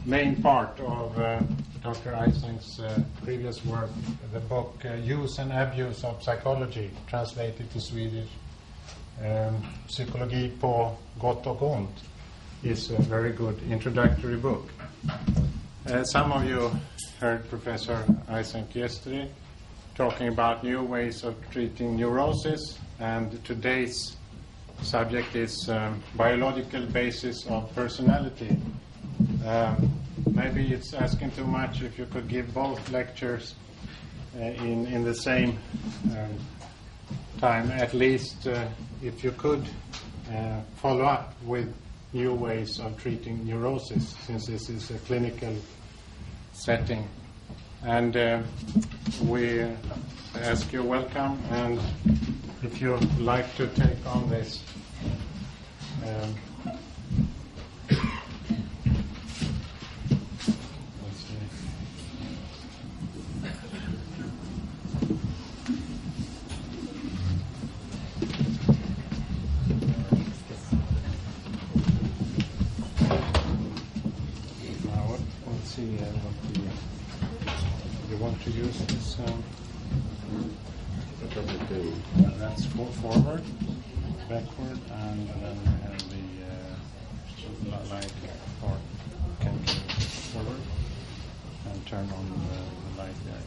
main part of Dr. Eysenck's previous work, the book Use and Abuse of Psychology, translated to Swedish. Psykologi på gott och ont is a very good introductory book. Some of you heard Professor Eysenck yesterday talking about new ways of treating neurosis, and today's subject is biological basis of personality. Maybe it's asking too much if you could give both lectures in the same time, at least if you could follow up with new ways of treating neurosis, since this is a clinical setting. And we ask you welcome, and if you like to take on this. To use this, that's forward, backward, and then we have the light part can go forward and turn on the light there.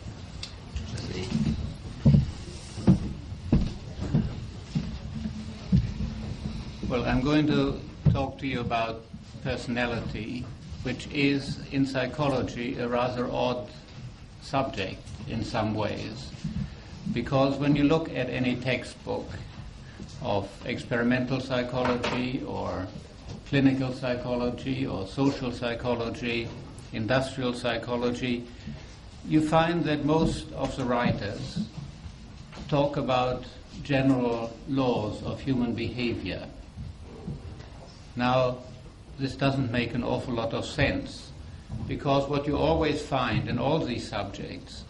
Well, I'm going to talk to you about personality, which is in psychology a rather odd subject in some ways, because when you look at any textbook of experimental psychology or clinical psychology or social psychology, industrial psychology, you find that most of the writers talk about general laws of human behavior. Now, this doesn't make an awful lot of sense, because what you always find in all these subjects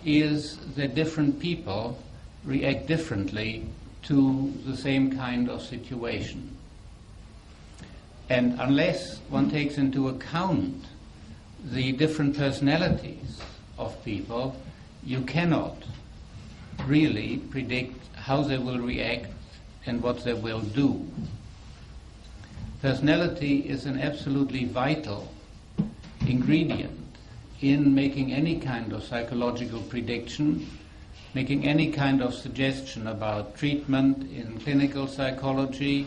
is that different people react differently to the same kind of situation. And unless one takes into account the different personalities of people, you cannot really predict how they will react and what they will do. Personality is an absolutely vital ingredient in making any kind of psychological prediction, making any kind of suggestion about treatment in clinical psychology,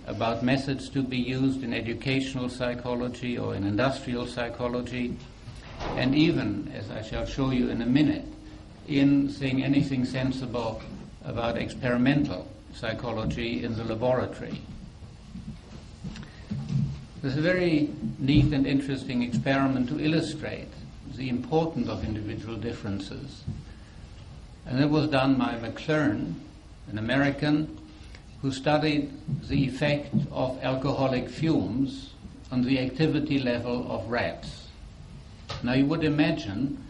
about methods to be used in educational psychology or in industrial psychology, and even, as I shall show you in a minute, in saying anything sensible about experimental psychology in the laboratory. There's a very neat and interesting experiment to illustrate the importance of individual differences. And it was done by McLaren, an American, who studied the effect of alcoholic fumes on the activity level of rats. Now you would imagine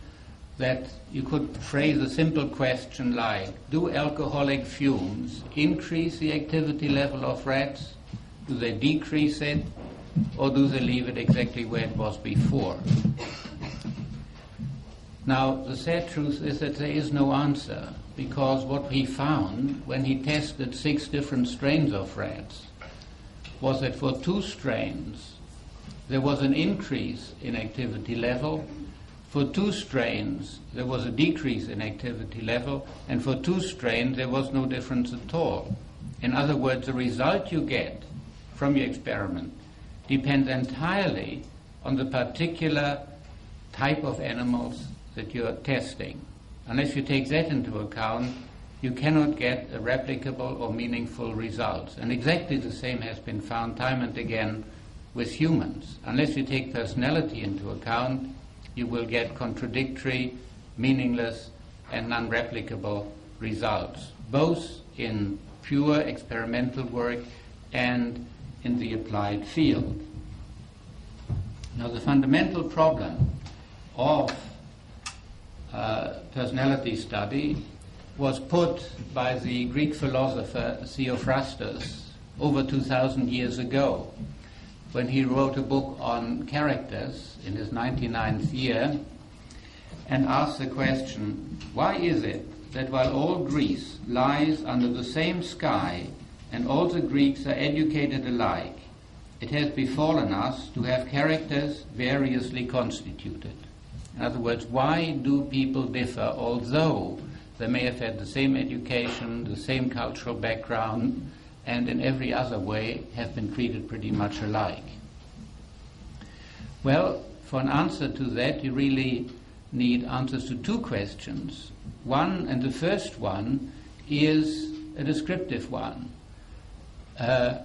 that you could phrase a simple question like, do alcoholic fumes increase the activity level of rats? Do they decrease it? Or do they leave it exactly where it was before? Now, the sad truth is that there is no answer, because what he found when he tested 6 different strains of rats was that for 2 strains there was an increase in activity level, for 2 strains there was a decrease in activity level, and for 2 strains there was no difference at all. In other words, the result you get from your experiment depends entirely on the particular type of animals that you're testing. Unless you take that into account, you cannot get a replicable or meaningful results. And exactly the same has been found time and again with humans. Unless you take personality into account, you will get contradictory, meaningless, and non-replicable results, both in pure experimental work and in the applied field. Now, the fundamental problem of personality study was put by the Greek philosopher Theophrastus over 2,000 years ago, when he wrote a book on characters in his 99th year and asked the question, why is it that while all Greece lies under the same sky and all the Greeks are educated alike, it has befallen us to have characters variously constituted? In other words, why do people differ, although they may have had the same education, the same cultural background, and in every other way have been treated pretty much alike? Well, for an answer to that, you really need answers to two questions. One, and the first one, is a descriptive one.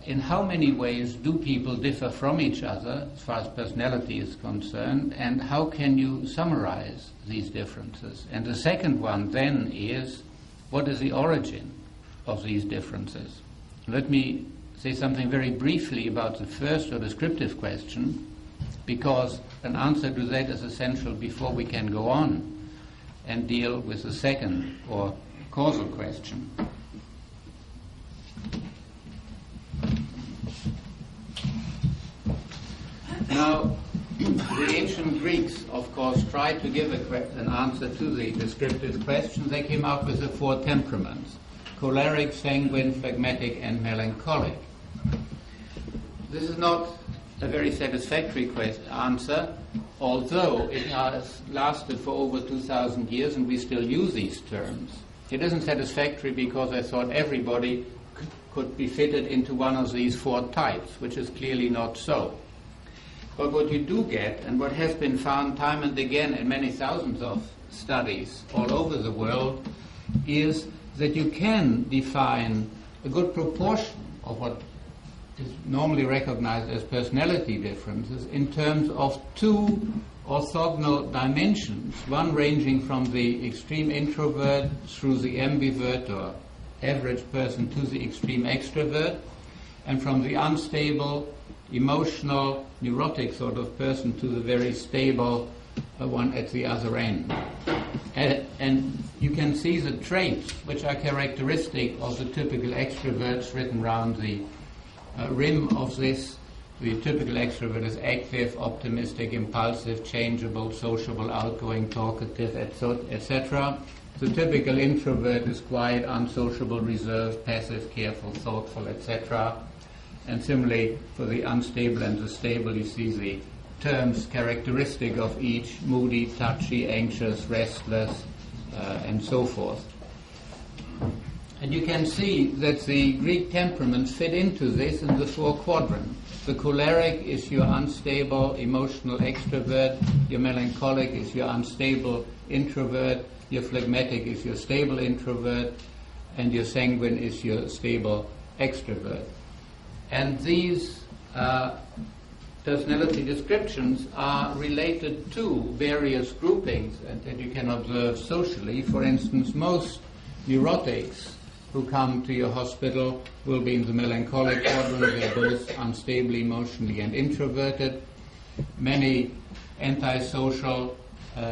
In how many ways do people differ from each other as far as personality is concerned, and how can you summarize these differences? And the second one then is, what is the origin of these differences? Let me say something very briefly about the first or descriptive question, because an answer to that is essential before we can go on and deal with the second or causal question. Now, the ancient Greeks, of course, tried to give an answer to the descriptive question. They came up with the four temperaments: choleric, sanguine, phlegmatic, and melancholic. This is not a very satisfactory answer, although it has lasted for over 2,000 years and we still use these terms. It isn't satisfactory because I thought everybody could be fitted into one of these four types, which is clearly not so. But what you do get, and what has been found time and again in many thousands of studies all over the world, is that you can define a good proportion of what is normally recognized as personality differences in terms of two orthogonal dimensions, one ranging from the extreme introvert through the ambivert or average person to the extreme extrovert, and from the unstable, emotional, neurotic sort of person to the very stable one at the other end. And you can see the traits which are characteristic of the typical extroverts written around the rim of this. The typical extrovert is active, optimistic, impulsive, changeable, sociable, outgoing, talkative, etc. The typical introvert is quiet, unsociable, reserved, passive, careful, thoughtful, etc. And similarly, for the unstable and the stable, you see the terms characteristic of each: moody, touchy, anxious, restless, and so forth. And you can see that the Greek temperaments fit into this in the four quadrants. The choleric is your unstable, emotional extrovert. Your melancholic is your unstable introvert. Your phlegmatic is your stable introvert. And your sanguine is your stable extrovert. And these personality descriptions are related to various groupings and that you can observe socially. For instance, most neurotics who come to your hospital will be in the melancholic quadrant. They're both unstable emotionally and introverted. Many antisocial,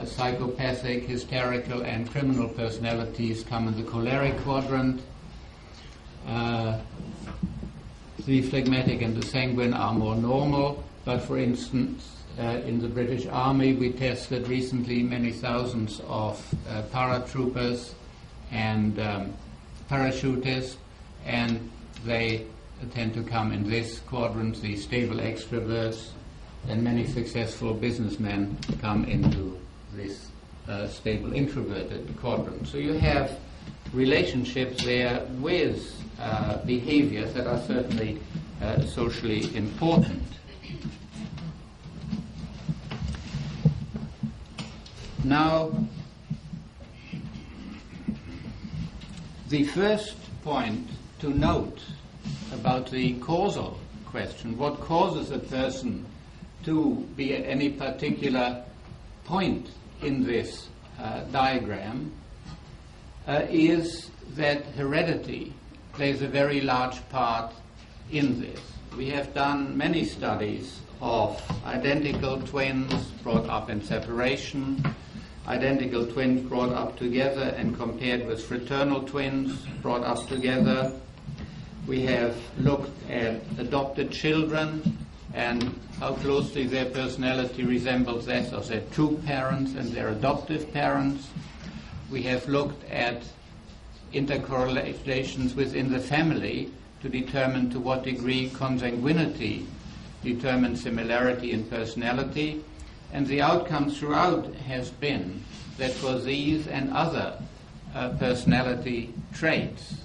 psychopathic, hysterical, and criminal personalities come in the choleric quadrant. The phlegmatic and the sanguine are more normal, but for instance, in the British Army we tested recently many thousands of paratroopers and parachutists, and they tend to come in this quadrant, the stable extroverts, and many successful businessmen come into this stable introverted quadrant. So you have relationships there with behaviors that are certainly socially important. Now, the first point to note about the causal question, what causes a person to be at any particular point in this diagram, is that heredity plays a very large part in this. We have done many studies of identical twins brought up in separation, identical twins brought up together and compared with fraternal twins brought up together. We have looked at adopted children and how closely their personality resembles that of their true parents and their adoptive parents. We have looked at intercorrelations within the family to determine to what degree consanguinity determines similarity in personality, and the outcome throughout has been that for these and other personality traits,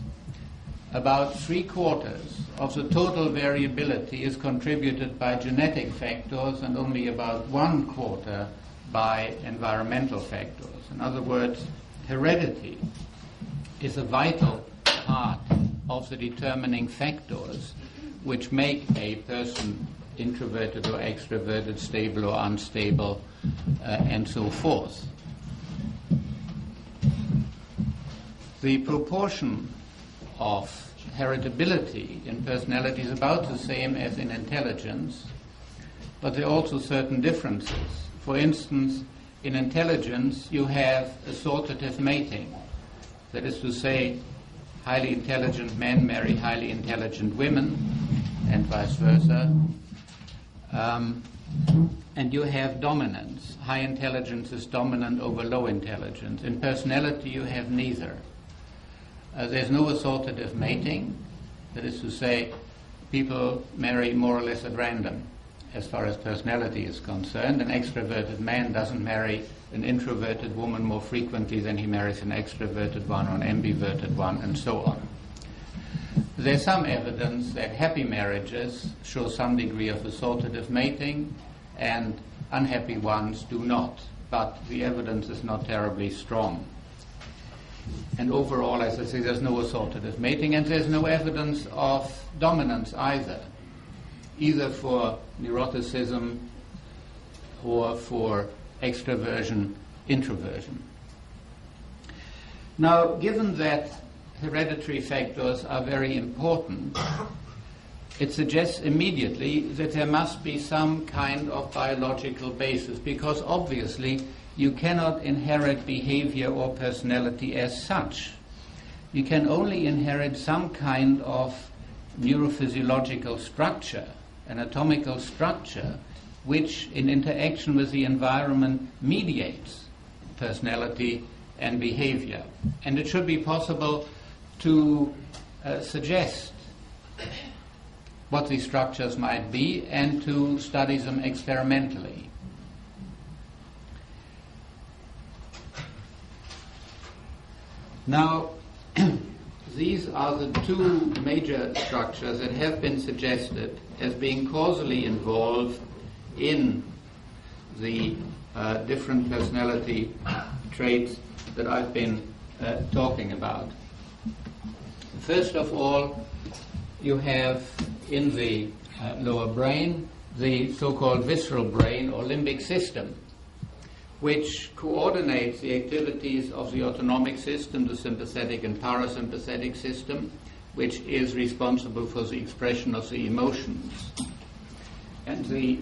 about 3/4 of the total variability is contributed by genetic factors and only about 1/4 by environmental factors. In other words, heredity is a vital part of the determining factors which make a person introverted or extroverted, stable or unstable, and so forth. The proportion of heritability in personality is about the same as in intelligence, but there are also certain differences. For instance, in intelligence you have assortative mating. That is to say, highly intelligent men marry highly intelligent women, and vice versa. And you have dominance. High intelligence is dominant over low intelligence. In personality you have neither. There's no assortative mating. That is to say, people marry more or less at random as far as personality is concerned. An extroverted man doesn't marry an introverted woman more frequently than he marries an extroverted one or an ambiverted one, and so on. There's some evidence that happy marriages show some degree of assortative mating and unhappy ones do not, but the evidence is not terribly strong. And overall, as I say, there's no assortative mating, and there's no evidence of dominance either for neuroticism or for extroversion, introversion. Now, given that hereditary factors are very important, it suggests immediately that there must be some kind of biological basis, because obviously you cannot inherit behavior or personality as such. You can only inherit some kind of neurophysiological structure, anatomical structure, which in interaction with the environment mediates personality and behavior. And it should be possible to suggest what these structures might be and to study them experimentally. Now, these are the two major structures that have been suggested as being causally involved in the different personality traits that I've been talking about. First of all, you have in the lower brain the so-called visceral brain or limbic system, which coordinates the activities of the autonomic system, the sympathetic and parasympathetic system, which is responsible for the expression of the emotions. And the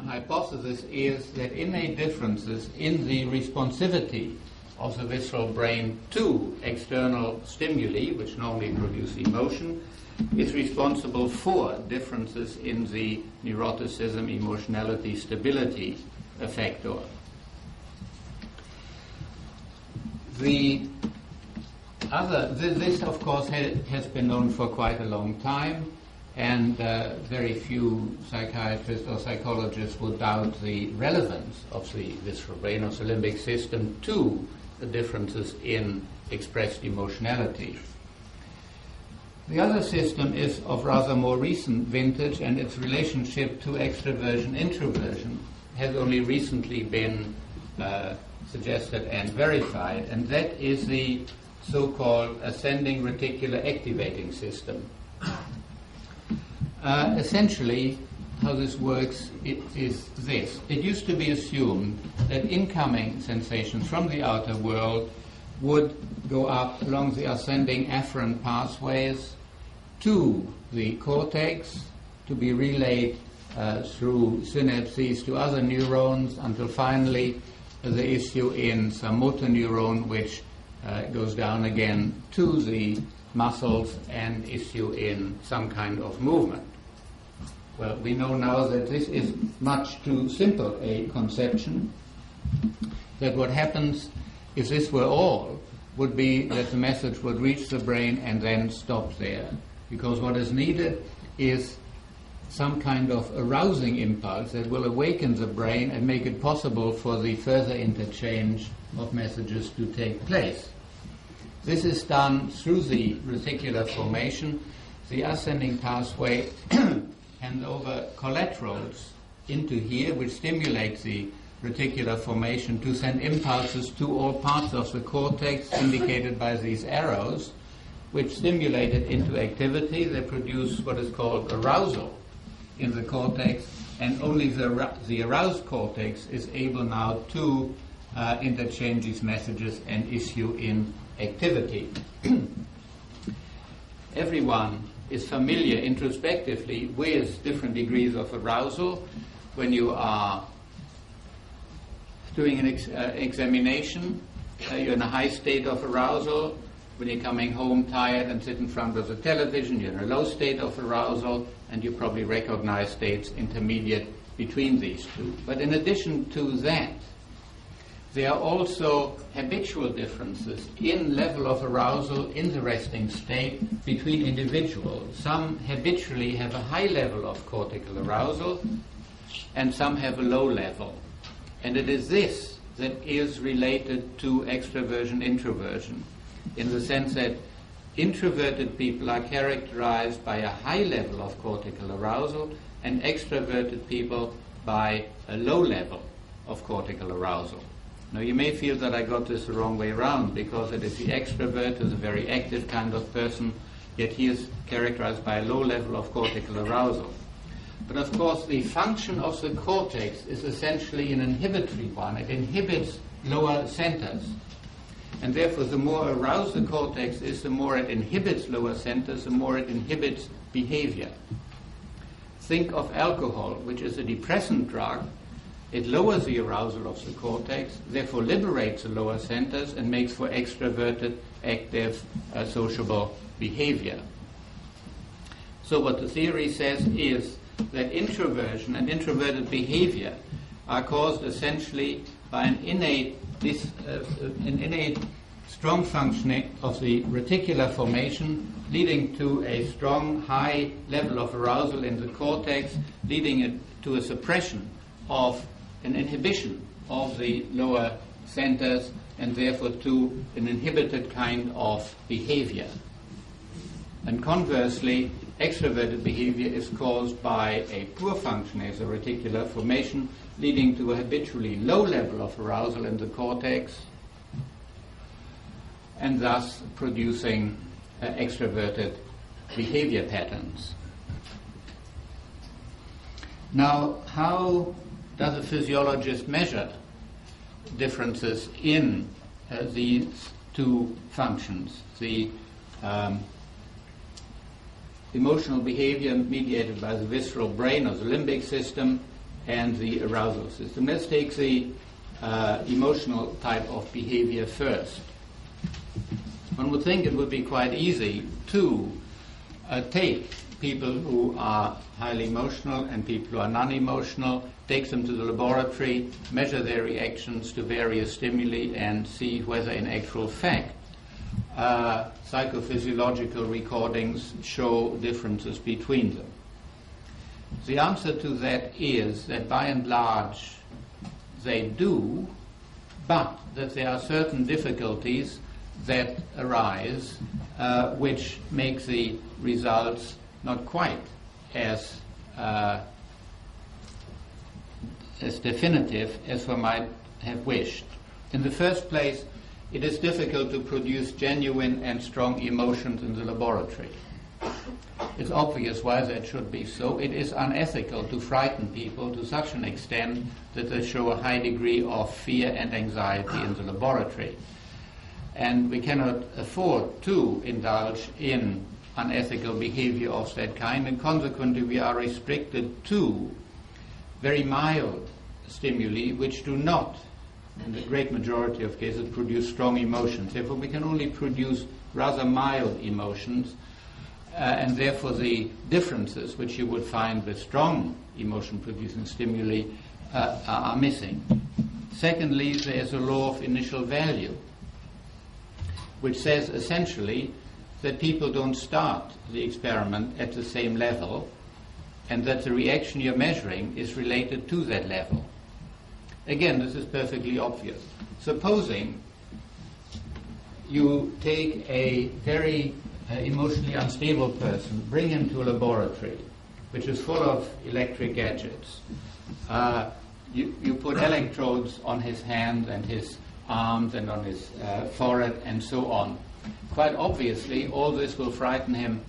hypothesis is that innate differences in the responsivity of the visceral brain to external stimuli, which normally produce emotion, is responsible for differences in the neuroticism, emotionality, stability factor. This of course has been known for quite a long time, and very few psychiatrists or psychologists would doubt the relevance of the visceral brain, of the limbic system, to the differences in expressed emotionality. The other system is of rather more recent vintage, and its relationship to extroversion, introversion has only recently been suggested and verified, and that is the so-called ascending reticular activating system. Essentially, how this works is this. It used to be assumed that incoming sensations from the outer world would go up along the ascending afferent pathways to the cortex, to be relayed through synapses to other neurons, until finally they issue in some motor neuron, which goes down again to the muscles and issue in some kind of movement. Well, we know now that this is much too simple a conception, that what happens, if this were all, would be that the message would reach the brain and then stop there. Because what is needed is some kind of arousing impulse that will awaken the brain and make it possible for the further interchange of messages to take place. This is done through the reticular formation. The ascending pathway hands over collaterals into here, which stimulate the reticular formation to send impulses to all parts of the cortex, indicated by these arrows, which stimulate it into activity. They produce what is called arousal in the cortex, and only the aroused cortex is able now to interchange these messages and issue in activity. Everyone is familiar introspectively with different degrees of arousal. When you are doing an examination, you're in a high state of arousal. When you're coming home tired and sit in front of the television, you're in a low state of arousal, and you probably recognize states intermediate between these two. But in addition to that, there are also habitual differences in level of arousal in the resting state between individuals. Some habitually have a high level of cortical arousal, and some have a low level. And it is this that is related to extroversion, introversion, in the sense that introverted people are characterized by a high level of cortical arousal, and extroverted people by a low level of cortical arousal. Now, you may feel that I got this the wrong way around, because it is the extrovert who is a very active kind of person, yet he is characterized by a low level of cortical arousal. But of course, the function of the cortex is essentially an inhibitory one. It inhibits lower centers. And therefore, the more aroused the cortex is, the more it inhibits lower centers, the more it inhibits behavior. Think of alcohol, which is a depressant drug. It lowers the arousal of the cortex, therefore liberates the lower centers and makes for extroverted, active, sociable behavior. So what the theory says is that introversion and introverted behavior are caused essentially by an innate strong functioning of the reticular formation, leading to a strong, high level of arousal in the cortex, leading it to a suppression of an inhibition of the lower centers, and therefore to an inhibited kind of behavior. And conversely, extroverted behavior is caused by a poor functioning of the reticular formation, leading to a habitually low level of arousal in the cortex, and thus producing extroverted behavior patterns. Now, how does a physiologist measure differences in these two functions, the emotional behavior mediated by the visceral brain or the limbic system and the arousal system? Let's take the emotional type of behavior first. One would think it would be quite easy to take people who are highly emotional and people who are non-emotional, take them to the laboratory, measure their reactions to various stimuli, and see whether in actual fact psychophysiological recordings show differences between them. The answer to that is that by and large they do, but that there are certain difficulties that arise which make the results not quite as definitive as one might have wished. In the first place, it is difficult to produce genuine and strong emotions in the laboratory. It's obvious why that should be so. It is unethical to frighten people to such an extent that they show a high degree of fear and anxiety in the laboratory. And we cannot afford to indulge in unethical behavior of that kind, and consequently we are restricted to very mild stimuli which do not, in the great majority of cases, produce strong emotions. Therefore we can only produce rather mild emotions, and therefore the differences which you would find with strong emotion-producing stimuli are missing. Secondly, there is a law of initial value, which says essentially that people don't start the experiment at the same level, and that the reaction you're measuring is related to that level. Again, this is perfectly obvious. Supposing you take a very emotionally unstable person, bring him to a laboratory, which is full of electric gadgets. You put electrodes on his hands and his arms and on his forehead and so on. Quite obviously, all this will frighten him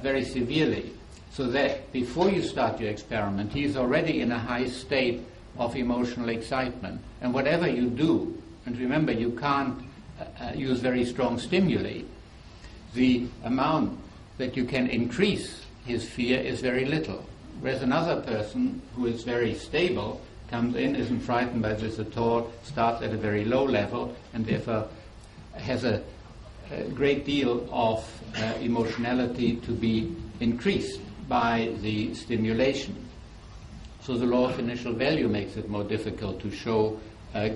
very severely, so that before you start your experiment, he is already in a high state of emotional excitement. And whatever you do, and remember, you can't use very strong stimuli, the amount that you can increase his fear is very little. Whereas another person who is very stable comes in, isn't frightened by this at all, starts at a very low level, and therefore has a great deal of emotionality to be increased by the stimulation. So the law of initial value makes it more difficult to show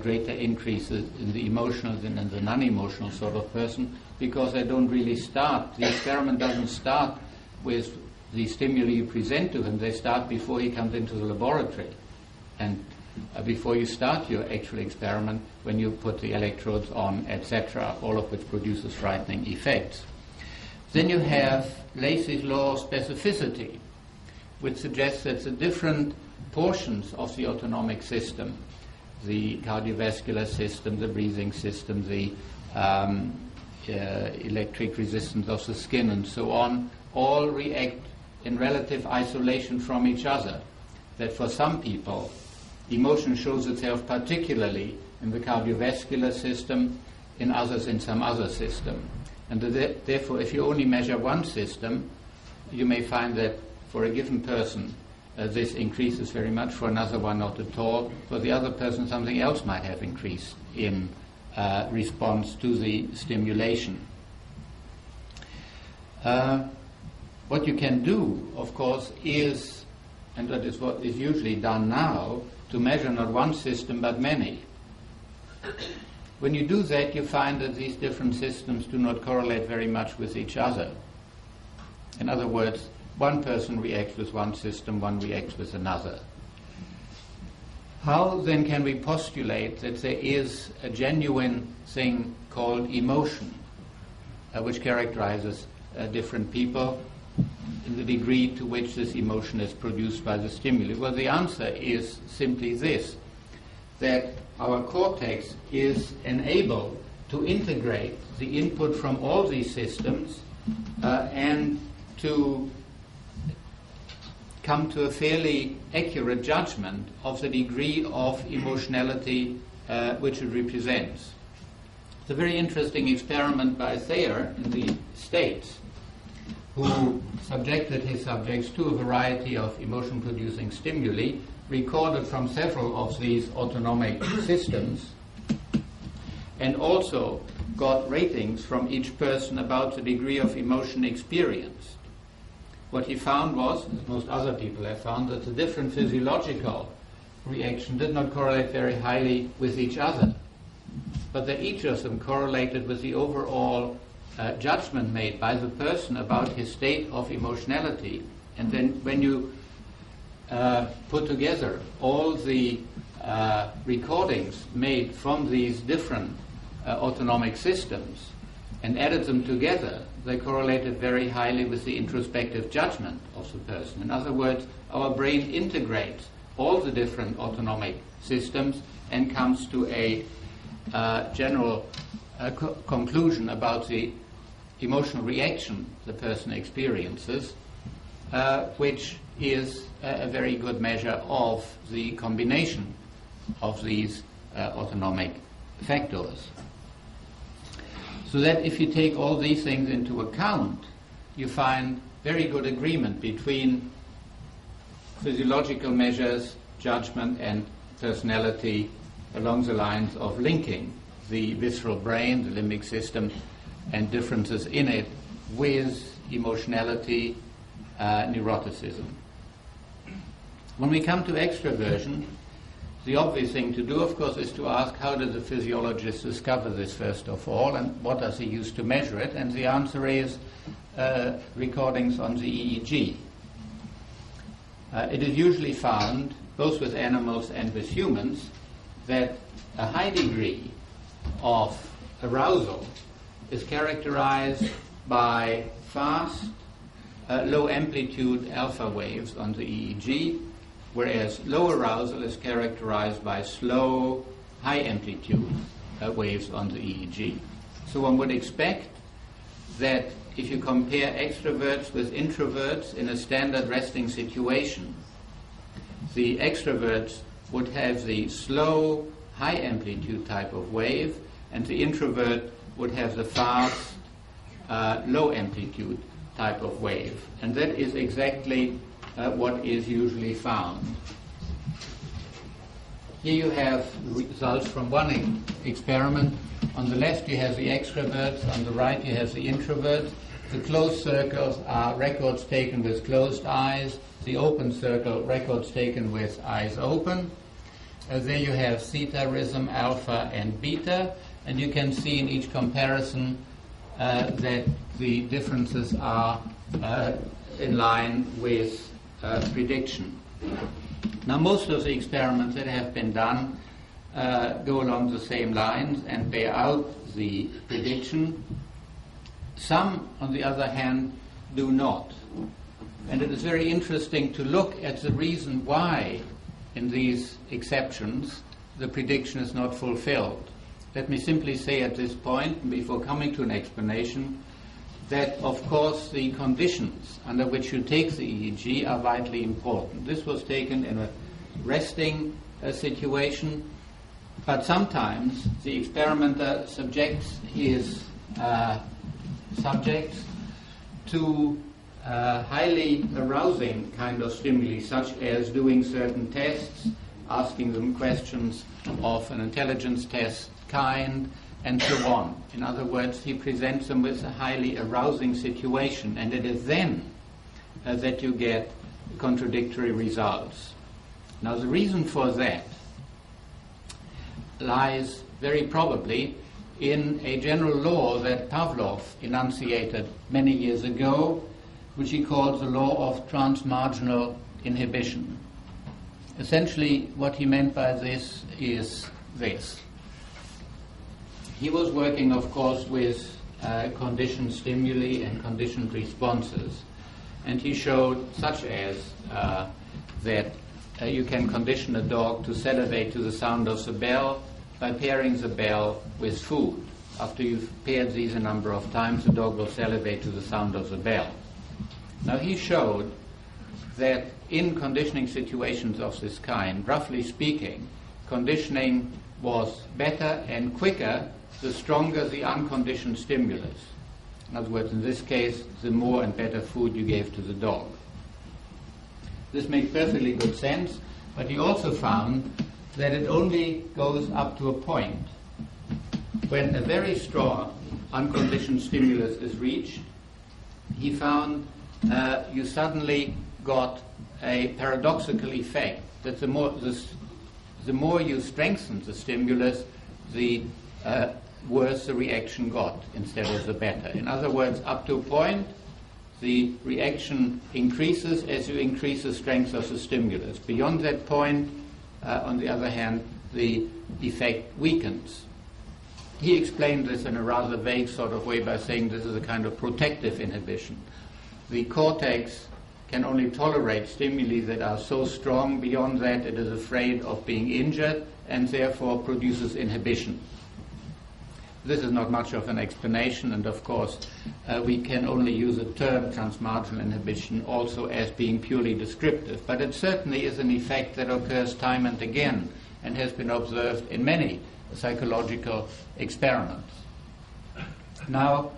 greater increases in the emotional than in the non-emotional sort of person, because they don't really start. The experiment doesn't start with the stimuli you present to him. They start before he comes into the laboratory, and before you start your actual experiment, when you put the electrodes on, etc., all of which produces frightening effects. Then you have Lacey's law of specificity, which suggests that the different portions of the autonomic system, the cardiovascular system, the breathing system, the electric resistance of the skin, and so on, all react in relative isolation from each other. That for some people, emotion shows itself particularly in the cardiovascular system, in others in some other system. And therefore, if you only measure one system, you may find that for a given person, this increases very much, for another one not at all. For the other person, something else might have increased in response to the stimulation. What you can do, of course, is, and that is what is usually done now, to measure not one system but many. When you do that, you find that these different systems do not correlate very much with each other. In other words, one person reacts with one system, one reacts with another. How then can we postulate that there is a genuine thing called emotion, which characterizes different people in the degree to which this emotion is produced by the stimuli? Well, the answer is simply this, that our cortex is enabled to integrate the input from all these systems and to come to a fairly accurate judgment of the degree of emotionality which it represents. It's a very interesting experiment by Thayer in the States, who subjected his subjects to a variety of emotion-producing stimuli, recorded from several of these autonomic systems, and also got ratings from each person about the degree of emotion experienced. What he found was, as most other people have found, that the different physiological reactions did not correlate very highly with each other, but that each of them correlated with the overall judgment made by the person about his state of emotionality. And then when you put together all the recordings made from these different autonomic systems and added them together, they correlated very highly with the introspective judgment of the person. In other words, our brain integrates all the different autonomic systems and comes to a general conclusion about the emotional reaction the person experiences, which is a very good measure of the combination of these autonomic factors. So that if you take all these things into account, you find very good agreement between physiological measures, judgment, and personality along the lines of linking the visceral brain, the limbic system, and differences in it with emotionality, neuroticism. When we come to extroversion, the obvious thing to do, of course, is to ask how did the physiologist discover this first of all, and what does he use to measure it? And the answer is recordings on the EEG. It is usually found, both with animals and with humans, that a high degree of arousal is characterized by fast, low amplitude alpha waves on the EEG, whereas low arousal is characterized by slow, high amplitude waves on the EEG. So one would expect that if you compare extroverts with introverts in a standard resting situation, the extroverts would have the slow, high amplitude type of wave, and the introvert would have the fast, low amplitude type of wave. And that is exactly what is usually found. Here you have results from one experiment. On the left you have the extroverts, on the right you have the introverts. The closed circles are records taken with closed eyes, the open circle records taken with eyes open. There you have theta, rhythm, alpha and beta, and you can see in each comparison that the differences are in line with prediction. Now most of the experiments that have been done go along the same lines and bear out the prediction. Some, on the other hand, do not. And it is very interesting to look at the reason why in these exceptions the prediction is not fulfilled. Let me simply say at this point, before coming to an explanation, that of course the conditions under which you take the EEG are vitally important. This was taken in a resting situation, but sometimes the experimenter subjects his subjects to highly arousing kind of stimuli, such as doing certain tests, asking them questions of an intelligence test kind, and so on. In other words, he presents them with a highly arousing situation, and it is then that you get contradictory results. Now, the reason for that lies very probably in a general law that Pavlov enunciated many years ago, which he called the law of trans-marginal inhibition. Essentially, what he meant by this is this. He was working, of course, with conditioned stimuli and conditioned responses, and he showed such as that you can condition a dog to salivate to the sound of the bell by pairing the bell with food. After you've paired these a number of times, the dog will salivate to the sound of the bell. Now he showed that in conditioning situations of this kind, roughly speaking, conditioning was better and quicker the stronger the unconditioned stimulus. In other words, in this case, the more and better food you gave to the dog. This makes perfectly good sense, but he also found that it only goes up to a point. When a very strong unconditioned stimulus is reached, he found you suddenly got a paradoxical effect, that the more you strengthen the stimulus, the worse the reaction got instead of the better. In other words, up to a point, the reaction increases as you increase the strength of the stimulus. Beyond that point, on the other hand, the effect weakens. He explained this in a rather vague sort of way by saying this is a kind of protective inhibition. The cortex can only tolerate stimuli that are so strong. Beyond that, it is afraid of being injured and therefore produces inhibition. This is not much of an explanation, and of course we can only use the term transmarginal inhibition also as being purely descriptive, but it certainly is an effect that occurs time and again and has been observed in many psychological experiments. Now,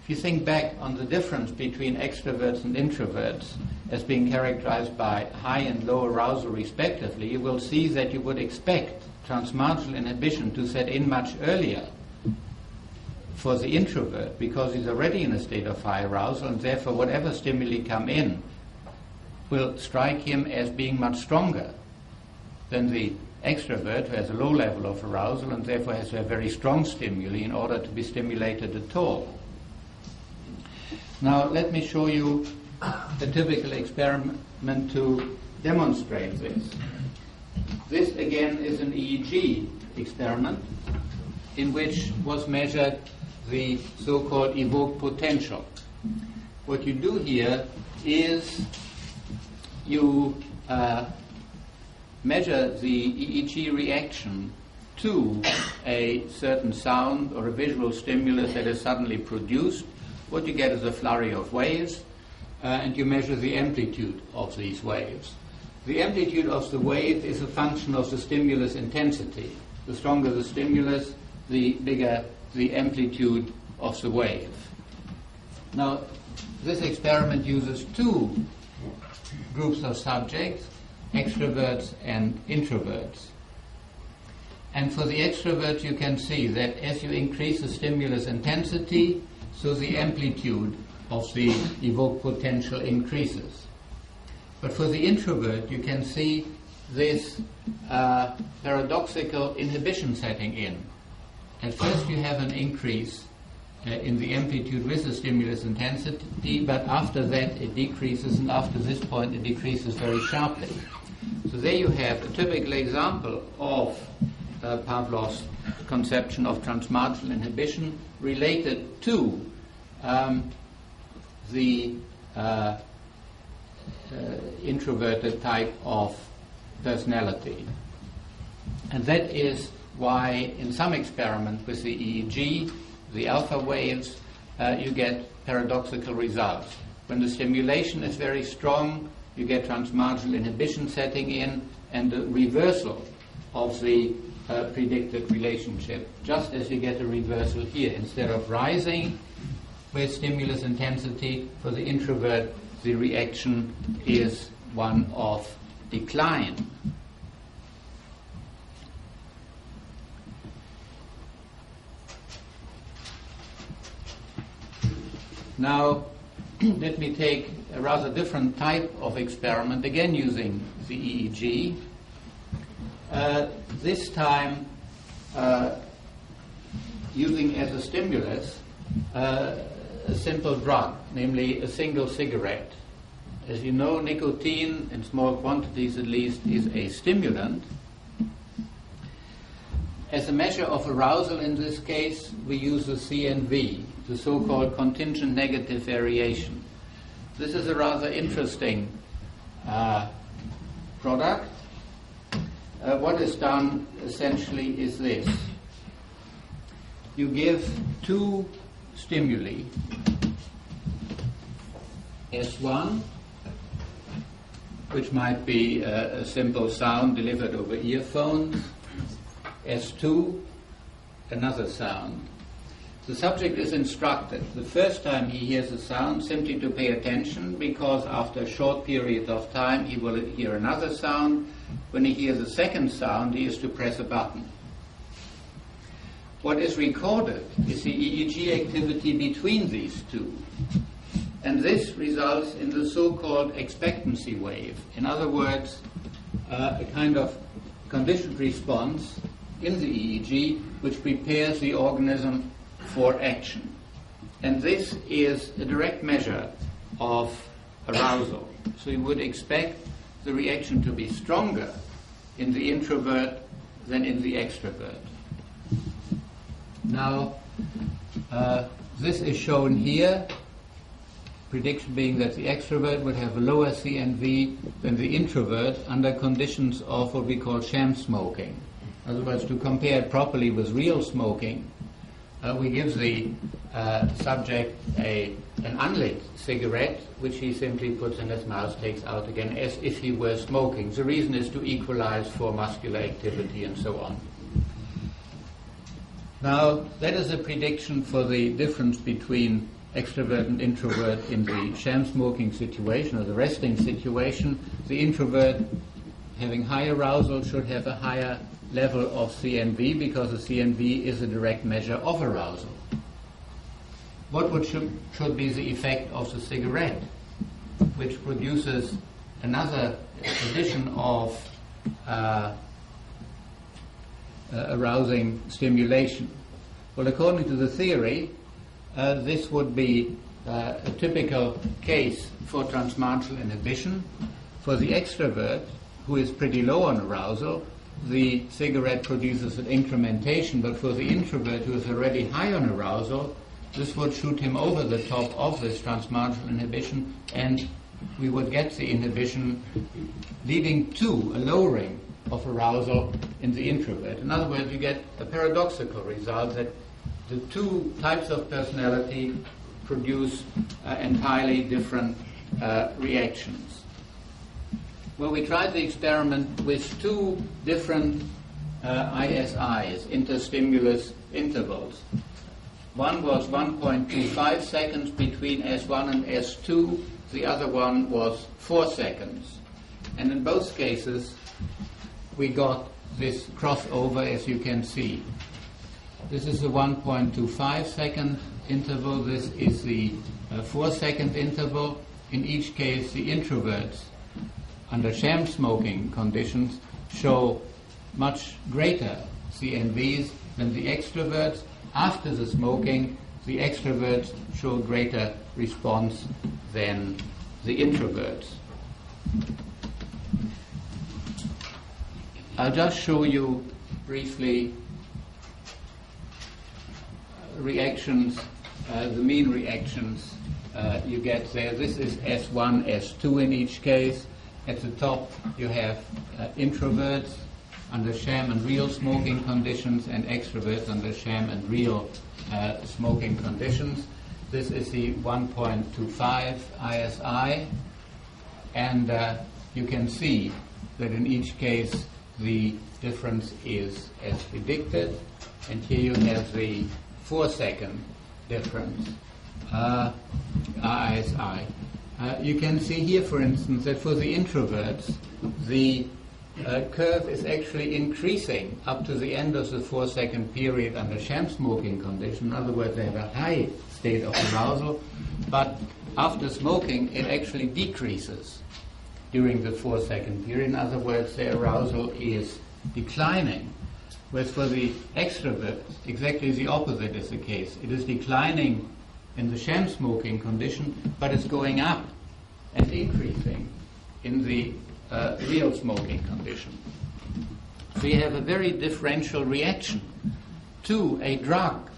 if you think back on the difference between extroverts and introverts as being characterized by high and low arousal respectively, you will see that you would expect transmarginal inhibition to set in much earlier for the introvert, because he's already in a state of high arousal, and therefore whatever stimuli come in will strike him as being much stronger than the extrovert, who has a low level of arousal and therefore has to have very strong stimuli in order to be stimulated at all. Now let me show you a typical experiment to demonstrate this. This again is an EEG experiment in which was measured the so-called evoked potential. What you do here is you measure the EEG reaction to a certain sound or a visual stimulus that is suddenly produced. What you get is a flurry of waves, and you measure the amplitude of these waves. The amplitude of the wave is a function of the stimulus intensity. The stronger the stimulus, the bigger the amplitude of the wave. Now, this experiment uses two groups of subjects, extroverts and introverts. And for the extroverts, you can see that as you increase the stimulus intensity, so the amplitude of the evoked potential increases. But for the introvert, you can see this paradoxical inhibition setting in. At first you have an increase in the amplitude with the stimulus intensity, but after that it decreases, and after this point it decreases very sharply. So there you have a typical example of Pavlov's conception of transmarginal inhibition related to the introverted type of personality. And that is why in some experiments with the EEG, the alpha waves, you get paradoxical results. When the stimulation is very strong, you get transmarginal inhibition setting in and the reversal of the predicted relationship, just as you get a reversal here. Instead of rising with stimulus intensity, for the introvert, the reaction is one of decline. Now, let me take a rather different type of experiment, again using the EEG. This time using as a stimulus a simple drug, namely a single cigarette. As you know, nicotine, in small quantities at least, is a stimulant. As a measure of arousal in this case, we use the CNV, the so-called contingent negative variation. This is a rather interesting product. What is done essentially is this. You give two stimuli, S1, which might be a simple sound delivered over earphones, S2, another sound. The subject is instructed the first time he hears a sound simply to pay attention, because after a short period of time he will hear another sound. When he hears a second sound, he is to press a button. What is recorded is the EEG activity between these two. And this results in the so-called expectancy wave. In other words, a kind of conditioned response in the EEG which prepares the organism for action. And this is a direct measure of arousal. So you would expect the reaction to be stronger in the introvert than in the extrovert. Now, this is shown here, prediction being that the extrovert would have a lower CNV than the introvert under conditions of what we call sham smoking. In other words, to compare it properly with real smoking, we give the subject an unlit cigarette, which he simply puts in his mouth, takes out again, as if he were smoking. The reason is to equalize for muscular activity and so on. Now, that is a prediction for the difference between extrovert and introvert in the sham smoking situation or the resting situation. The introvert, having high arousal, should have a higher level of CNV, because the CNV is a direct measure of arousal. should be the effect of the cigarette, which produces another addition of arousing stimulation? Well, according to the theory, this would be a typical case for transmarginal inhibition. For the extrovert, who is pretty low on arousal, the cigarette produces an incrementation, but for the introvert, who is already high on arousal, this would shoot him over the top of this transmarginal inhibition, and we would get the inhibition leading to a lowering of arousal in the introvert. In other words, you get a paradoxical result that the two types of personality produce entirely different reactions. Well, we tried the experiment with two different ISIs, interstimulus intervals. One was 1.25 seconds between S1 and S2, the other one was 4 seconds. And in both cases, we got this crossover, as you can see. This is the 1.25 second interval, this is the 4 second interval. In each case, the introverts under sham smoking conditions show much greater CNVs than the extroverts. After the smoking, the extroverts show greater response than the introverts. I'll just show you briefly reactions, the mean reactions you get there. This is S1, S2 in each case. At the top you have introverts under sham and real smoking conditions and extroverts under sham and real smoking conditions. This is the 1.25 ISI, and you can see that in each case the difference is as predicted, and here you have the 4 second difference ISI. You can see here, for instance, that for the introverts the curve is actually increasing up to the end of the 4 second period under sham smoking condition. In other words, they have a high state of arousal, but after smoking it actually decreases during the 4 second period. In other words, their arousal is declining. Whereas for the extroverts, exactly the opposite is the case. It is declining in the sham smoking condition, but it's going up and increasing in the real smoking condition. So you have a very differential reaction to a drug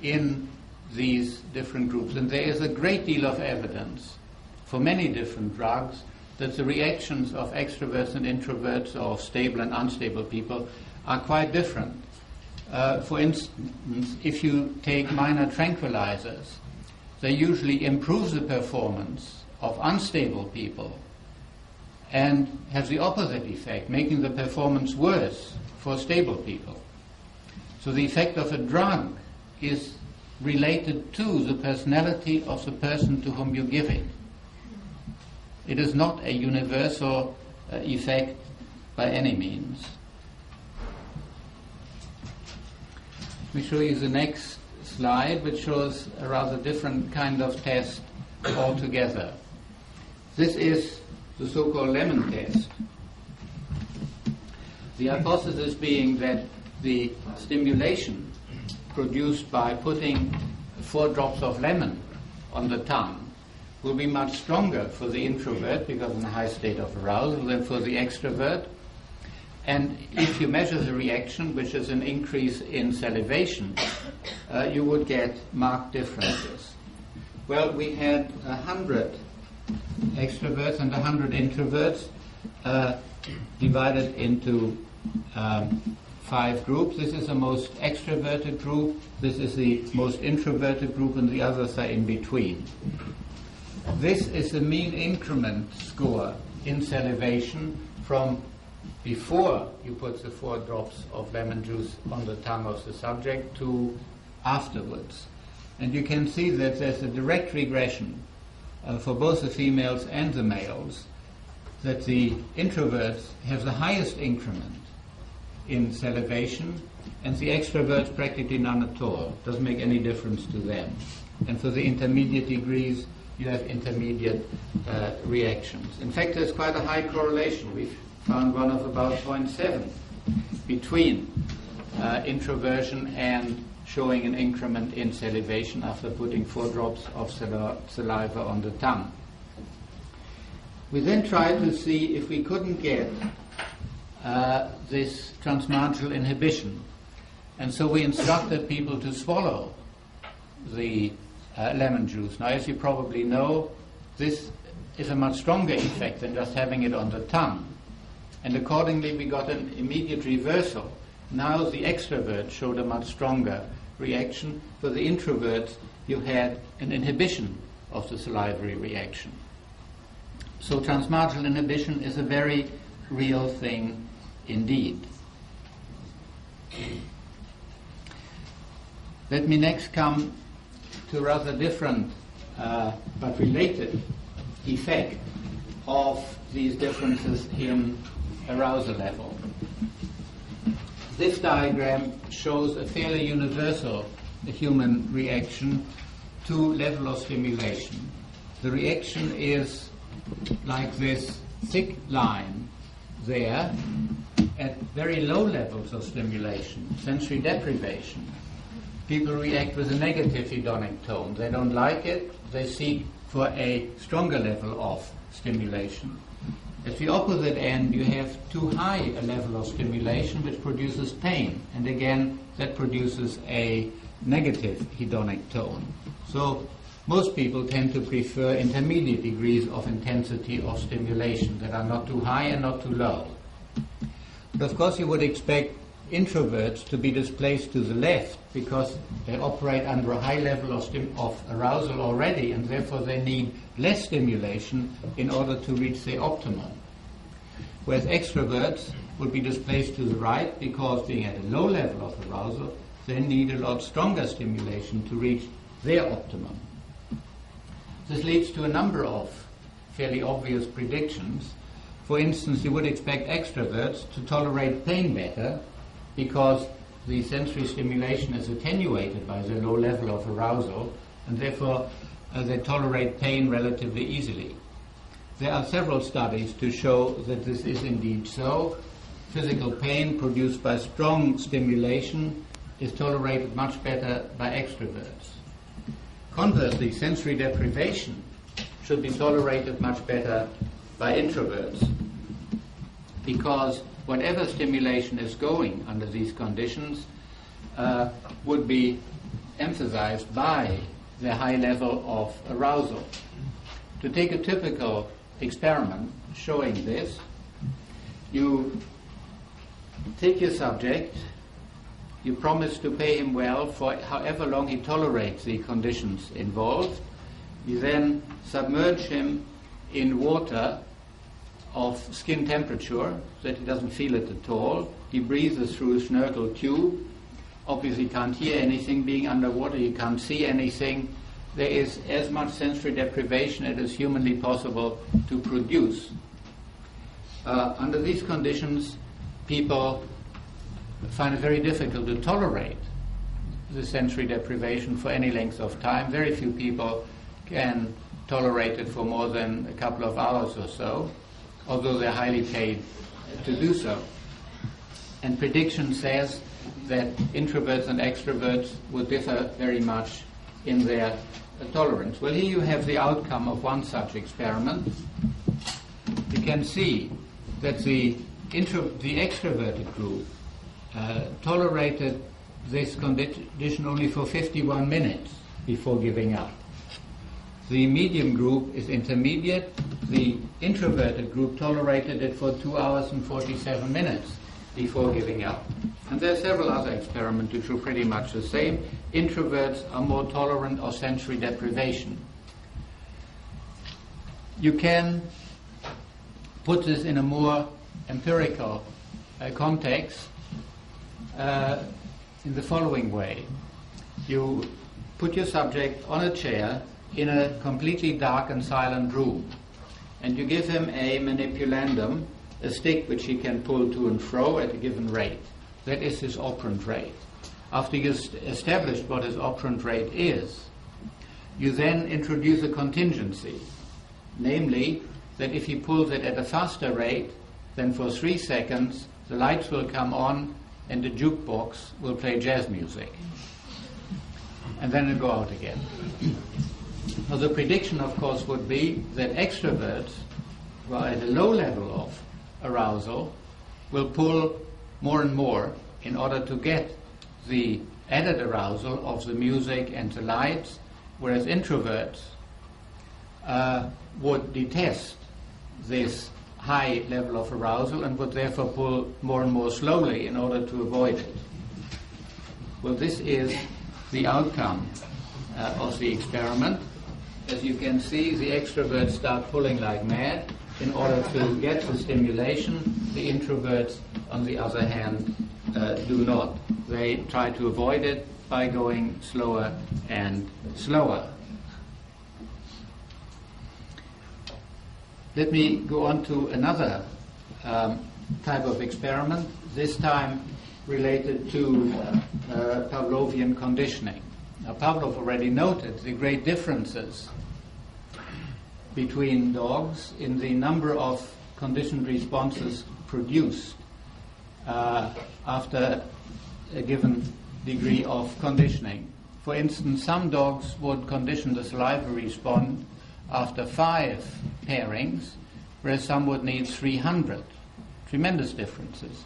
in these different groups. And there is a great deal of evidence for many different drugs that the reactions of extroverts and introverts, or stable and unstable people, are quite different. For instance, if you take minor tranquilizers, they usually improve the performance of unstable people and have the opposite effect, making the performance worse for stable people. So the effect of a drug is related to the personality of the person to whom you give it. It is not a universal effect by any means. Let me show you the next slide, which shows a rather different kind of test altogether. This is the so-called lemon test. The hypothesis being that the stimulation produced by putting 4 drops of lemon on the tongue will be much stronger for the introvert, because in a high state of arousal, than for the extrovert. And if you measure the reaction, which is an increase in salivation, you would get marked differences. Well, we had 100 extroverts and 100 introverts divided into 5 groups. This is the most extroverted group, this is the most introverted group, and the others are in between. This is the mean increment score in salivation from before you put the 4 drops of lemon juice on the tongue of the subject to afterwards. And you can see that there's a direct regression for both the females and the males, that the introverts have the highest increment in salivation, and the extroverts practically none at all. Doesn't make any difference to them. and for the intermediate degrees you have intermediate reactions. In fact, there's quite a high correlation. We've found one of about 0.7 between introversion and showing an increment in salivation after putting 4 drops of saliva on the tongue. We then tried to see if we couldn't get this transmarginal inhibition. And so we instructed people to swallow the lemon juice. Now, as you probably know, this is a much stronger effect than just having it on the tongue. And accordingly, we got an immediate reversal. Now the extroverts showed a much stronger reaction. For the introverts, you had an inhibition of the salivary reaction. So transmarginal inhibition is a very real thing indeed. Let me next come to a rather different but related effect of these differences in arousal level. This diagram shows a fairly universal human reaction to level of stimulation. The reaction is like this thick line there at very low levels of stimulation, sensory deprivation. People react with a negative hedonic tone. They don't like it, they seek for a stronger level of stimulation. At the opposite end, you have too high a level of stimulation, which produces pain, and again, that produces a negative hedonic tone. So most people tend to prefer intermediate degrees of intensity of stimulation that are not too high and not too low. But of course, you would expect introverts to be displaced to the left because they operate under a high level of arousal already, and therefore they need less stimulation in order to reach the optimum. Whereas extroverts would be displaced to the right because being at a low level of arousal, they need a lot stronger stimulation to reach their optimum. This leads to a number of fairly obvious predictions. For instance, you would expect extroverts to tolerate pain better because the sensory stimulation is attenuated by the low level of arousal, and therefore they tolerate pain relatively easily. There are several studies to show that this is indeed so. Physical pain produced by strong stimulation is tolerated much better by extroverts. Conversely, sensory deprivation should be tolerated much better by introverts, because whatever stimulation is going under these conditions would be emphasized by the high level of arousal. To take a typical experiment showing this, you take your subject, you promise to pay him well for however long he tolerates the conditions involved. You then submerge him in water of skin temperature so that he doesn't feel it at all. He breathes through a snorkel tube. Obviously he can't hear anything being underwater, he can't see anything. There is as much sensory deprivation as is humanly possible to produce. Under these conditions, people find it very difficult to tolerate the sensory deprivation for any length of time. Very few people can tolerate it for more than a couple of hours or so, although they're highly paid to do so. And prediction says that introverts and extroverts will differ very much in their tolerance. Well, here you have the outcome of one such experiment. You can see that the extroverted group tolerated this condition only for 51 minutes before giving up. The medium group is intermediate. The introverted group tolerated it for 2 hours and 47 minutes before giving up. And there are several other experiments which are pretty much the same. Introverts are more tolerant of sensory deprivation. You can put this in a more empirical context in the following way. You put your subject on a chair in a completely dark and silent room, and you give him a manipulandum, a stick which he can pull to and fro at a given rate. That is his operant rate. After you've established what his operant rate is, you then introduce a contingency, namely that if he pulls it at a faster rate, then for 3 seconds the lights will come on and the jukebox will play jazz music. And then it'll go out again. Well, the prediction, of course, would be that extroverts who are at a low level of arousal will pull more and more in order to get the added arousal of the music and the lights, whereas introverts would detest this high level of arousal and would therefore pull more and more slowly in order to avoid it. Well, this is the outcome of the experiment. As you can see, the extroverts start pulling like mad in order to get the stimulation. The introverts, on the other hand, do not. They try to avoid it by going slower and slower. Let me go on to another type of experiment, this time related to Pavlovian conditioning. Now, Pavlov already noted the great differences between dogs in the number of conditioned responses produced after a given degree of conditioning. For instance, some dogs would condition the saliva response after 5 pairings, whereas some would need 300. Tremendous differences.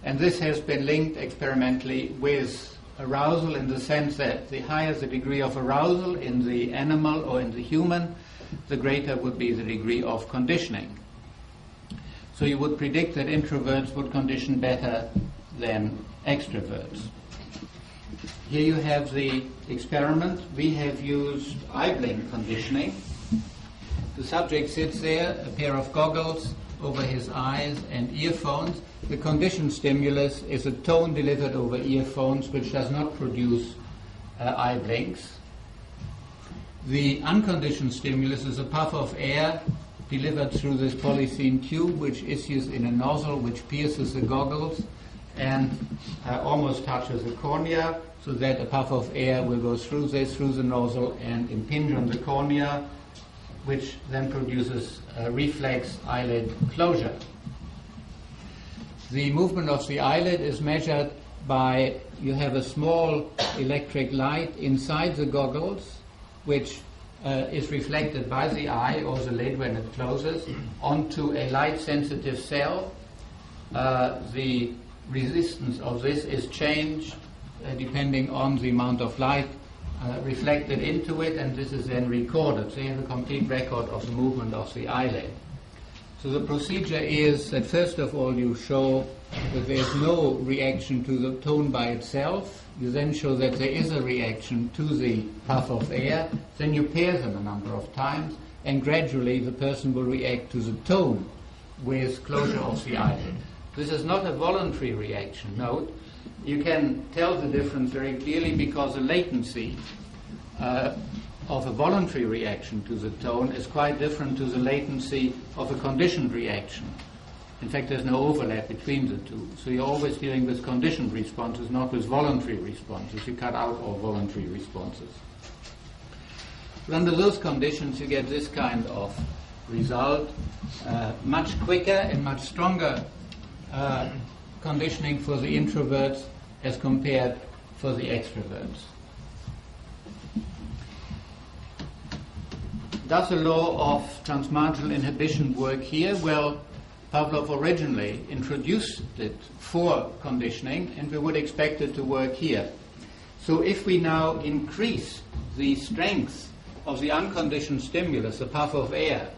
And this has been linked experimentally with arousal, in the sense that the higher the degree of arousal in the animal or in the human, the greater would be the degree of conditioning. So you would predict that introverts would condition better than extroverts. Here you have the experiment. We have used eye blink conditioning. The subject sits there, a pair of goggles over his eyes and earphones. The conditioned stimulus is a tone delivered over earphones which does not produce eye blinks. The unconditioned stimulus is a puff of air delivered through this polythene tube, which issues in a nozzle which pierces the goggles and almost touches the cornea, so that a puff of air will go through the nozzle and impinge on the cornea, which then produces a reflex eyelid closure. The movement of the eyelid is measured by, you have a small electric light inside the goggles, which is reflected by the eye or the lid when it closes onto a light-sensitive cell. The resistance of this is changed depending on the amount of light reflected into it, and this is then recorded. So you have a complete record of the movement of the eyelid. So the procedure is that first of all you show that there is no reaction to the tone by itself. You then show that there is a reaction to the puff of air. Then you pair them a number of times, and gradually the person will react to the tone with closure of the eyelid. This is not a voluntary reaction. Note, you can tell the difference very clearly because the latency of a voluntary reaction to the tone is quite different to the latency of a conditioned reaction. In fact, there's no overlap between the two. So you're always dealing with conditioned responses, not with voluntary responses. You cut out all voluntary responses. But under those conditions, you get this kind of result, much quicker and much stronger conditioning for the introverts as compared for the extroverts. Does the law of transmarginal inhibition work here? Well, Pavlov originally introduced it for conditioning, and we would expect it to work here. So if we now increase the strength of the unconditioned stimulus, a puff of air,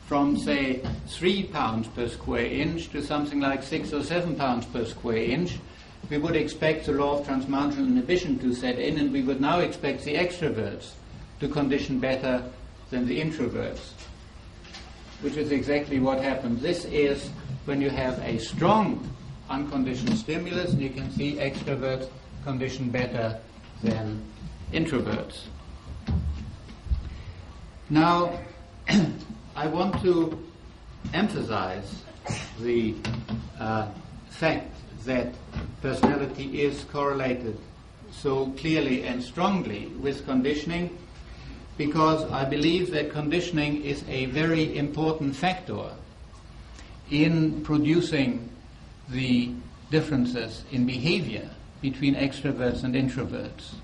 from, say, 3 pounds per square inch to something like 6 or 7 pounds per square inch, we would expect the law of transmarginal inhibition to set in, and we would now expect the extroverts to condition better than the introverts, which is exactly what happens. This is when you have a strong unconditioned stimulus, and you can see extroverts condition better than introverts. Now, I want to emphasize the fact that personality is correlated so clearly and strongly with conditioning, because I believe that conditioning is a very important factor in producing the differences in behavior between extroverts and introverts.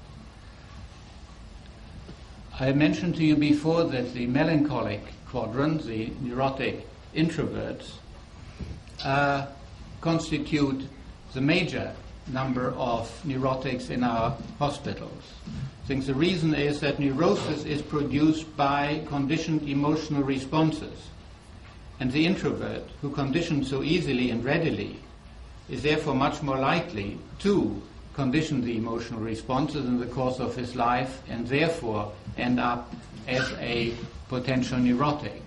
I mentioned to you before that the melancholic quadrant, the neurotic introverts, constitute the major number of neurotics in our hospitals. I think the reason is that neurosis is produced by conditioned emotional responses. And the introvert, who conditions so easily and readily, is therefore much more likely to condition the emotional responses in the course of his life and therefore end up as a potential neurotic.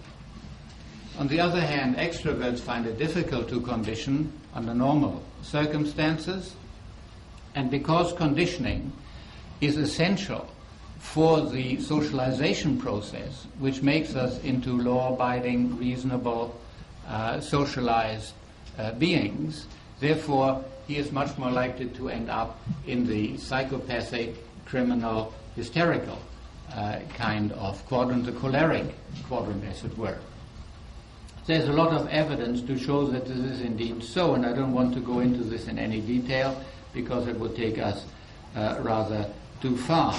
On the other hand, extroverts find it difficult to condition under normal circumstances, and because conditioning is essential for the socialization process, which makes us into law-abiding, reasonable, socialized beings, therefore he is much more likely to end up in the psychopathic, criminal, hysterical kind of quadrant, the choleric quadrant, as it were. There's a lot of evidence to show that this is indeed so, and I don't want to go into this in any detail because it would take us rather too far.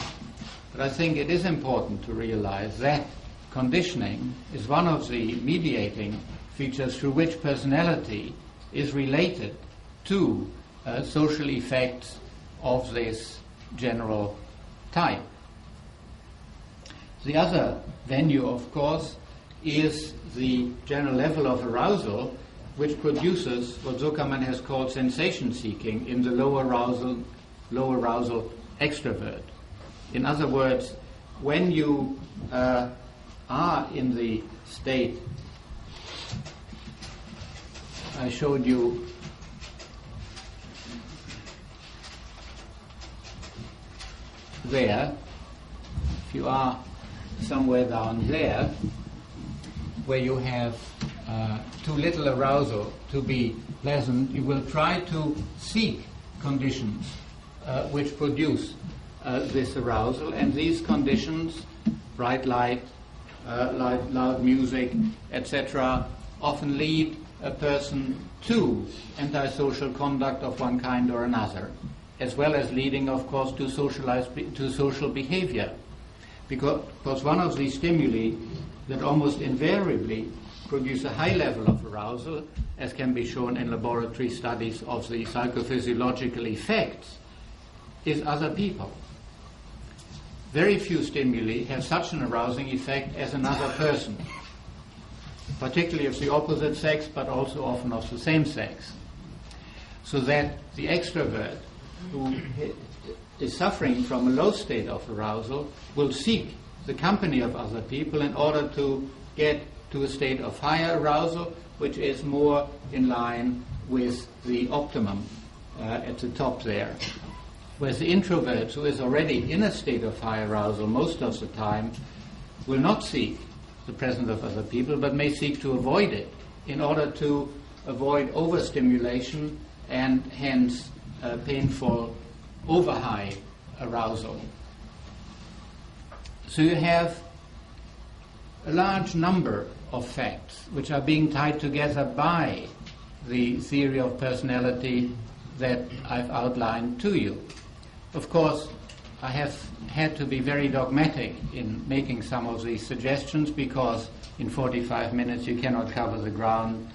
But I think it is important to realize that conditioning is one of the mediating features through which personality is related to social effects of this general type. The other venue, of course, is the general level of arousal, which produces what Zuckerman has called sensation seeking in the low arousal extrovert. In other words, when you are in the state I showed you there, if you are somewhere down there where you have too little arousal to be pleasant, you will try to seek conditions which produce this arousal, and these conditions, bright light, loud music, etc., often lead a person to antisocial conduct of one kind or another, as well as leading, of course, to social behavior. Because one of the stimuli that almost invariably produce a high level of arousal, as can be shown in laboratory studies of the psychophysiological effects, is other people. Very few stimuli have such an arousing effect as another person, particularly of the opposite sex, but also often of the same sex. So that the extrovert who is suffering from a low state of arousal will seek the company of other people in order to get to a state of higher arousal, which is more in line with the optimum at the top there. Whereas the introvert, who is already in a state of high arousal most of the time, will not seek the presence of other people, but may seek to avoid it in order to avoid overstimulation and hence painful over-high arousal. So you have a large number of facts which are being tied together by the theory of personality that I've outlined to you. Of course, I have had to be very dogmatic in making some of these suggestions because in 45 minutes you cannot cover the ground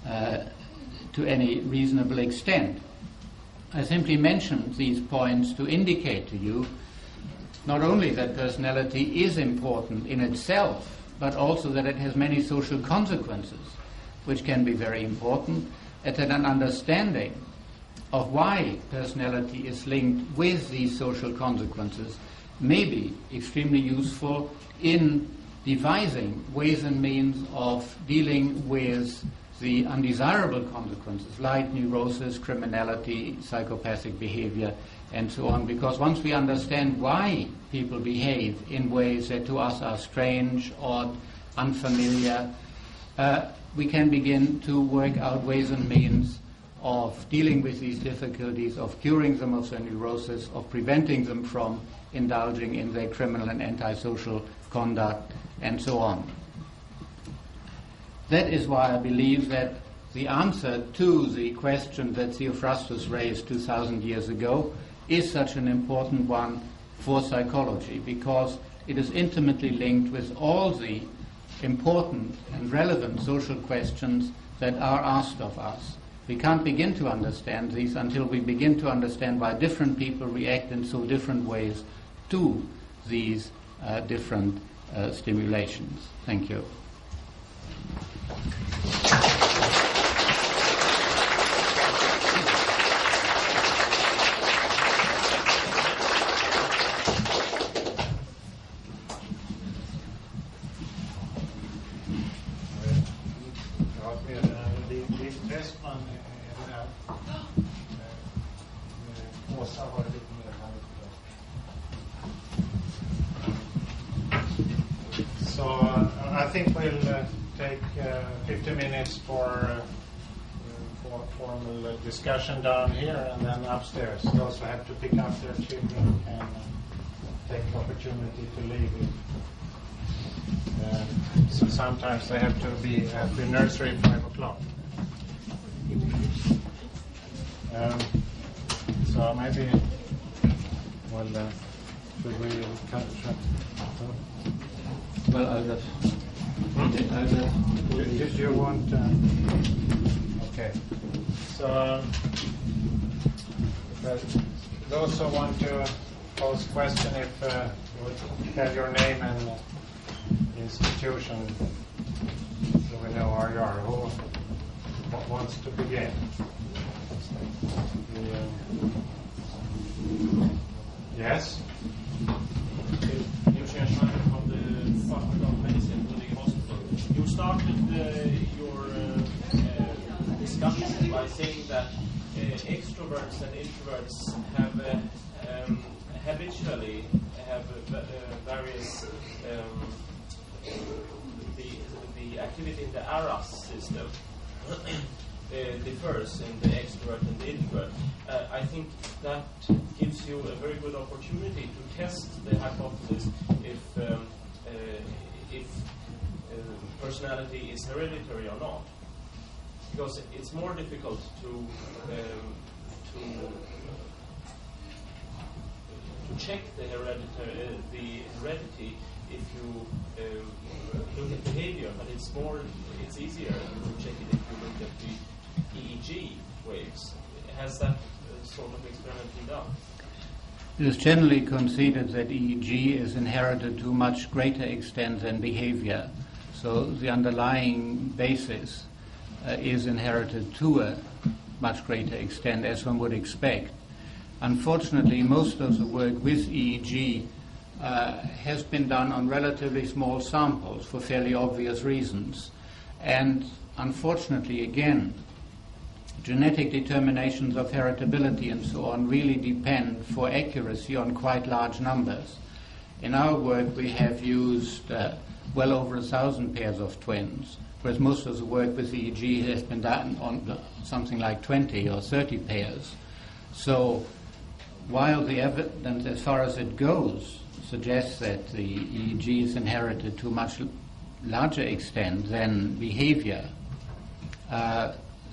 to any reasonable extent. I simply mentioned these points to indicate to you not only that personality is important in itself, but also that it has many social consequences, which can be very important, and that an understanding of why personality is linked with these social consequences may be extremely useful in devising ways and means of dealing with the undesirable consequences like neurosis, criminality, psychopathic behavior, and so on. Because once we understand why people behave in ways that to us are strange, odd, unfamiliar, we can begin to work out ways and means of dealing with these difficulties, of curing them of their neurosis, of preventing them from indulging in their criminal and antisocial conduct, and so on. That is why I believe that the answer to the question that Theophrastus raised 2,000 years ago is such an important one for psychology, because it is intimately linked with all the important and relevant social questions that are asked of us. We can't begin to understand these until we begin to understand why different people react in so different ways to these different stimulations. Thank you. I think we'll take 50 minutes for formal discussion down here, and then upstairs. Those who have to pick up their children can take the opportunity to leave. So sometimes they have to be at the nursery at 5 o'clock. So maybe, well, should we cut? Well, I'll just... Did you want... okay. So, those who want to pose question, if you would tell your name and institution, so we know where you are. Who wants to begin? Yes? From the Department of Medicine, Huddinge Hospital. You started your discussion by saying that extroverts and introverts have habitually have various the activity in the arousal system differs in the extrovert and the introvert. I think that gives you a very good opportunity to test the hypothesis if personality is hereditary or not, because it's more difficult to check the heredity if you look at behavior, but it's easier to check it if you look at the EEG waves. Has that sort of experiment been done? It is generally conceded that EEG is inherited to much greater extent than behavior. So the underlying basis is inherited to a much greater extent, as one would expect. Unfortunately, most of the work with EEG has been done on relatively small samples for fairly obvious reasons. And unfortunately, again, genetic determinations of heritability and so on really depend for accuracy on quite large numbers. In our work, we have used well over 1,000 pairs of twins, whereas most of the work with EEG has been done on something like 20 or 30 pairs. So while the evidence, as far as it goes, suggests that the EEG is inherited to a much larger extent than behavior,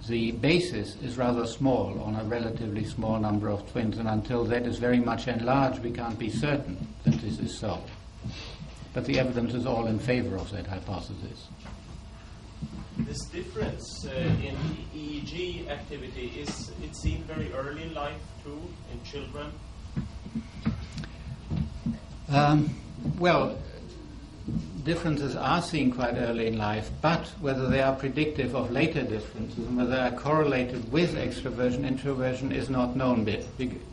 the basis is rather small on a relatively small number of twins, and until that is very much enlarged, we can't be certain that this is so. But the evidence is all in favor of that hypothesis. This difference in EEG activity, is it seen very early in life too, in children? Well, differences are seen quite early in life, but whether they are predictive of later differences and whether they are correlated with extroversion, introversion is not known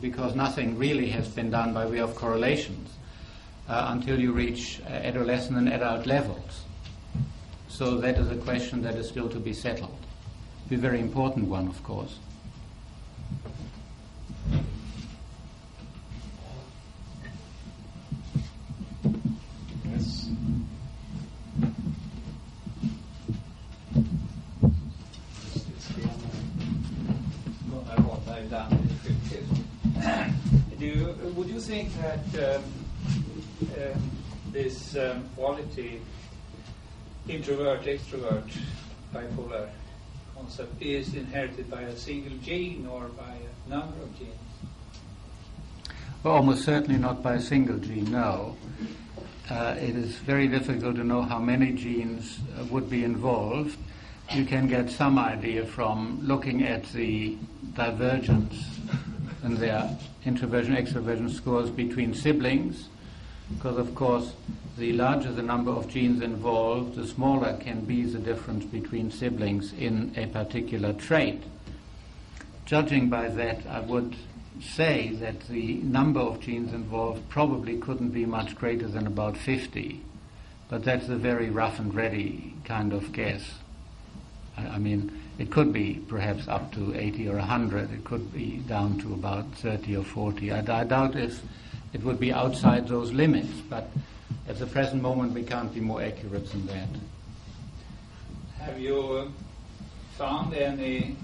because nothing really has been done by way of correlations until you reach adolescent and adult levels. So that is a question that is still to be settled. A very important one, of course. Yes. Would you think that this quality, introvert, extrovert, bipolar concept, is inherited by a single gene or by a number of genes? Well, almost certainly not by a single gene, no. It is very difficult to know how many genes would be involved. You can get some idea from looking at the divergence in their introversion extroversion scores between siblings, because of course the larger the number of genes involved, the smaller can be the difference between siblings in a particular trait. Judging by that, I would say that the number of genes involved probably couldn't be much greater than about 50, but that's a very rough and ready kind of guess. I mean, it could be perhaps up to 80 or 100. It could be down to about 30 or 40. I doubt if it would be outside those limits, but at the present moment we can't be more accurate than that. Have you found any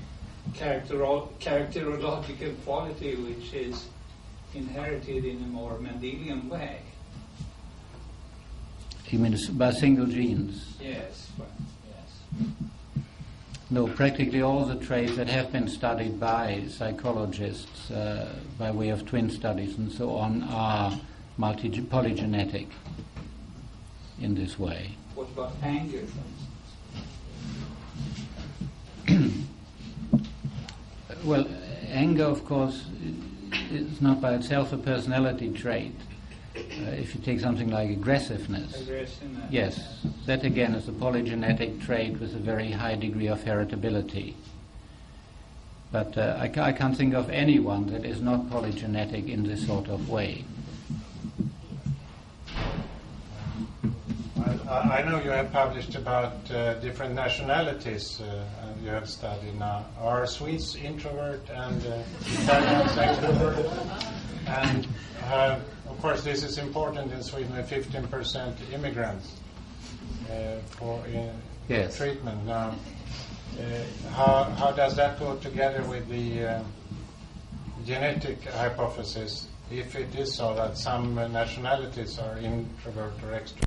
characterological quality which is inherited in a more Mendelian way? You mean by single genes? Yes. Well, yes. No, practically all the traits that have been studied by psychologists by way of twin studies and so on are polygenetic in this way. What about anger, for instance? Well, anger, of course, is not by itself a personality trait. If you take something like aggressiveness, yes, that again is a polygenetic trait with a very high degree of heritability. But I can't think of anyone that is not polygenetic in this sort of way. I know you have published about different nationalities you have studied now. Are Swedes introvert and Italians extrovert? And of course this is important in Sweden, 15% immigrants for yes. treatment. Now, how does that go together with the genetic hypothesis, if it is so that some nationalities are introvert or extrovert?